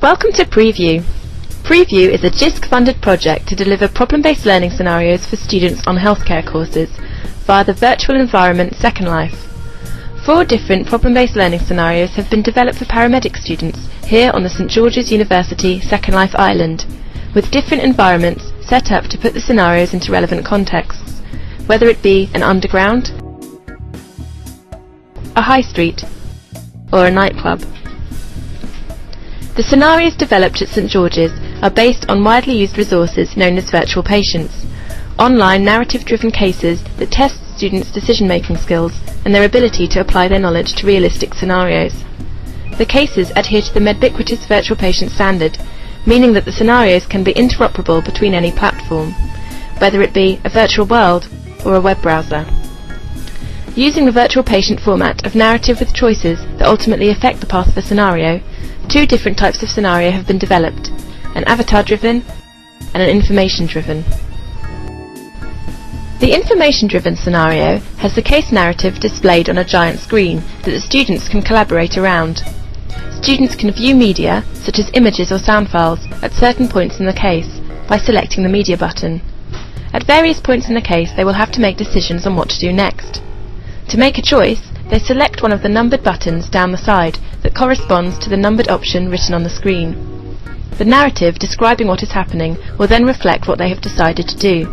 Welcome to Preview. Preview is a JISC-funded project to deliver problem-based learning scenarios for students on healthcare courses via the virtual environment Second Life. 4 different problem-based learning scenarios have been developed for paramedic students here on the St George's University Second Life Island, with different environments set up to put the scenarios into relevant contexts, whether it be an underground, a high street, or a nightclub. The scenarios developed at St George's are based on widely used resources known as virtual patients, online narrative-driven cases that test students' decision-making skills and their ability to apply their knowledge to realistic scenarios. The cases adhere to the Medbiquitous Virtual Patient Standard, meaning that the scenarios can be interoperable between any platform, whether it be a virtual world or a web browser. Using the virtual patient format of narrative with choices that ultimately affect the path of a scenario, 2 different types of scenario have been developed, an avatar-driven and an information-driven. The information-driven scenario has the case narrative displayed on a giant screen that the students can collaborate around. Students can view media, such as images or sound files, at certain points in the case by selecting the media button. At various points in the case, they will have to make decisions on what to do next. To make a choice, they select one of the numbered buttons down the side that corresponds to the numbered option written on the screen. The narrative describing what is happening will then reflect what they have decided to do.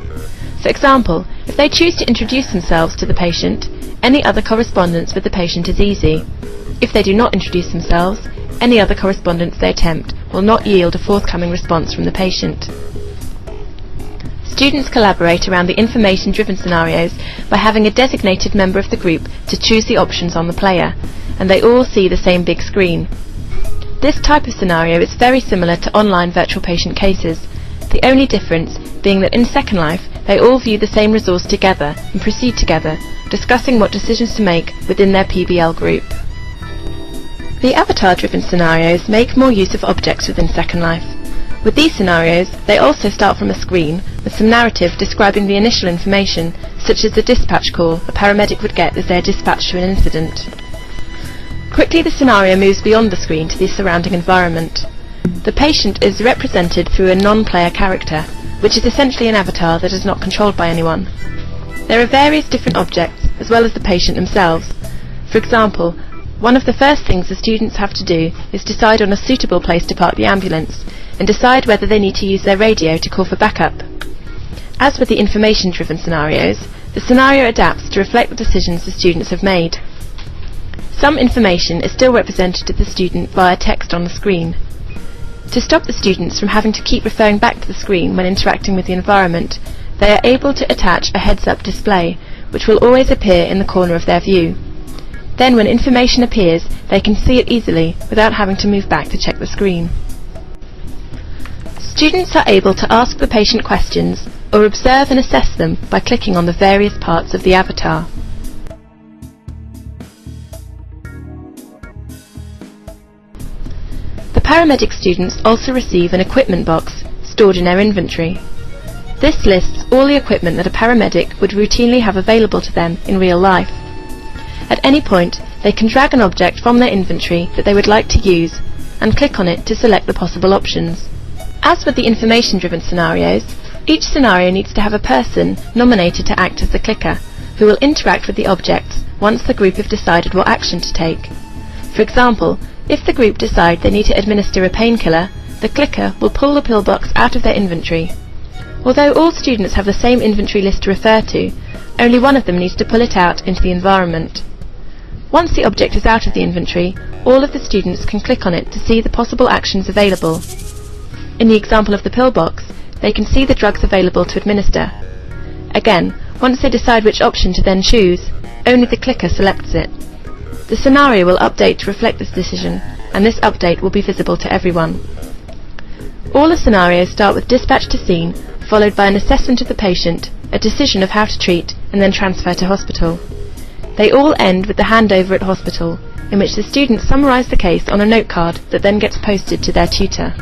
For example, if they choose to introduce themselves to the patient, any other correspondence with the patient is easy. If they do not introduce themselves, any other correspondence they attempt will not yield a forthcoming response from the patient. Students collaborate around the information-driven scenarios by having a designated member of the group to choose the options on the player, and they all see the same big screen. This type of scenario is very similar to online virtual patient cases, the only difference being that in Second Life they all view the same resource together and proceed together, discussing what decisions to make within their PBL group. The avatar-driven scenarios make more use of objects within Second Life. With these scenarios, they also start from a screen with some narrative describing the initial information, such as the dispatch call a paramedic would get as they are dispatched to an incident. Quickly the scenario moves beyond the screen to the surrounding environment. The patient is represented through a non-player character, which is essentially an avatar that is not controlled by anyone. There are various different objects, as well as the patient themselves. For example, one of the first things the students have to do is decide on a suitable place to park the ambulance, and decide whether they need to use their radio to call for backup. As with the information-driven scenarios, the scenario adapts to reflect the decisions the students have made. Some information is still represented to the student via text on the screen. To stop the students from having to keep referring back to the screen when interacting with the environment, they are able to attach a heads-up display, which will always appear in the corner of their view. Then when information appears, they can see it easily without having to move back to check the screen. Students are able to ask the patient questions or observe and assess them by clicking on the various parts of the avatar. The paramedic students also receive an equipment box stored in their inventory. This lists all the equipment that a paramedic would routinely have available to them in real life. At any point, they can drag an object from their inventory that they would like to use and click on it to select the possible options. As with the information-driven scenarios, each scenario needs to have a person nominated to act as the clicker, who will interact with the objects once the group have decided what action to take. For example, if the group decide they need to administer a painkiller, the clicker will pull the pillbox out of their inventory. Although all students have the same inventory list to refer to, only one of them needs to pull it out into the environment. Once the object is out of the inventory, all of the students can click on it to see the possible actions available. In the example of the pillbox, they can see the drugs available to administer. Again, once they decide which option to then choose, only the clicker selects it. The scenario will update to reflect this decision, and this update will be visible to everyone. All the scenarios start with dispatch to scene, followed by an assessment of the patient, a decision of how to treat, and then transfer to hospital. They all end with the handover at hospital, in which the students summarise the case on a note card that then gets posted to their tutor.